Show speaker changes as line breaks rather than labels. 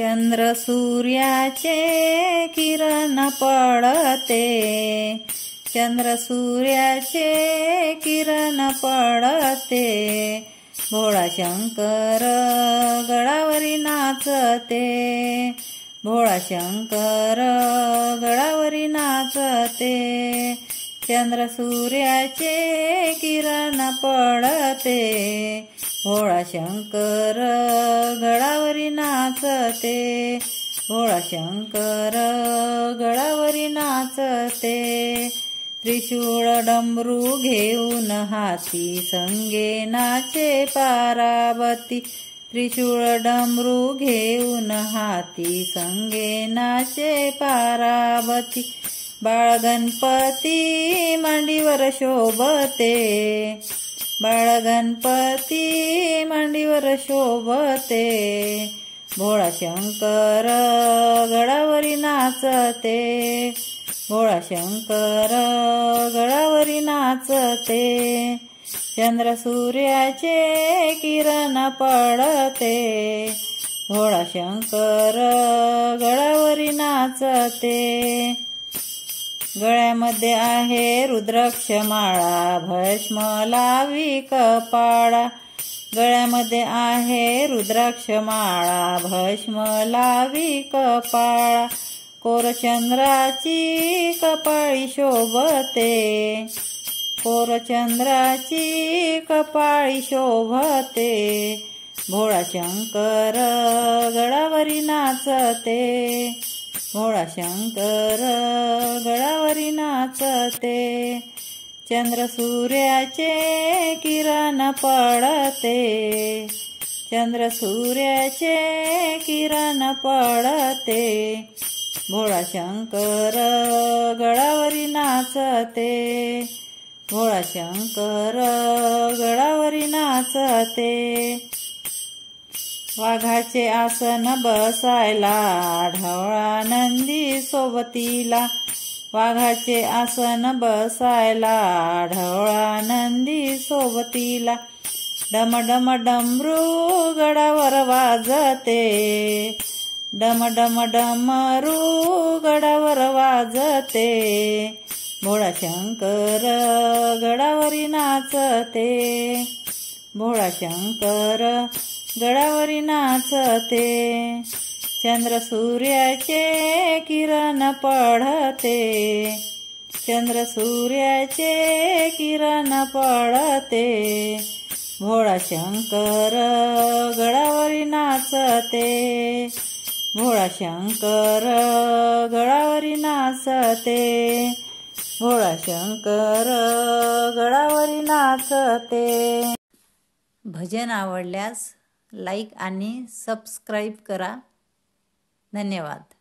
चंद्र सूर्याचे किरण पडते, चंद्र सूर्याचे किरण पडते, भोळा शंकर गडावरी नाचते, भोळा शंकर गडावरी नाचते, चंद्र सूर्याचे किरण पडते, भोळा शंकर गडावरी नाचते, भोळा शंकर गडावरी नाचते, त्रिशूळ डमरू घेऊन हाती संगे नाचे पार्वती, त्रिशूळ डमरू घेऊन हाती संगे नाचे पार्वती, बाळ गणपती मांडीवर शोभते, बाळ गणपती मांडीवर शोभते, भोळा शंकर गडावरी नाचते, भोळा शंकर गडावरी नाचते, चंद्र सूर्याचे किरण पडते, भोळा शंकर गडावरी नाचते, गळ्यामध्ये आहे रुद्राक्ष माळा भस्म लावी कपाळा, गळ्यामध्ये आहे रुद्राक्ष माळा भस्म लावी कपाळा, कोरचंद्राची कपाळी शोभते, कोरचंद्राची कपाळी शोभते, भोळा शंकर गडावरी नाचते, भोळा शंकर गडावरी नाचते, चंद्र सूर्याचे किरण पडते, चंद्र सूर्याचे किरण पडते, भोळा शंकर गडावरी नाचते, भोळा शंकर गडावरी नाचते, वाघाचे आसन बसायला ढवळा नंदी सोबतीला, वाघाचे आसन बसायला ढवळा नंदी सोबतीला, डम डम डमरू गडावर वाजते, डम डम डमरू गडावर वाजते, भोळा शंकर गडावरी नाचते, भोळा शंकर गडावरी नाचते, चंद्र सूर्याचे किरण पडते, चंद्र सूर्याचे किरण पडते, भोळा शंकर गडावरी नाचते, भोळा शंकर गडावरी नाचते, भोळा शंकर गडावरी नाचते। भजन आवडल्यास लाईक आणि सबस्क्राईब करा। धन्यवाद।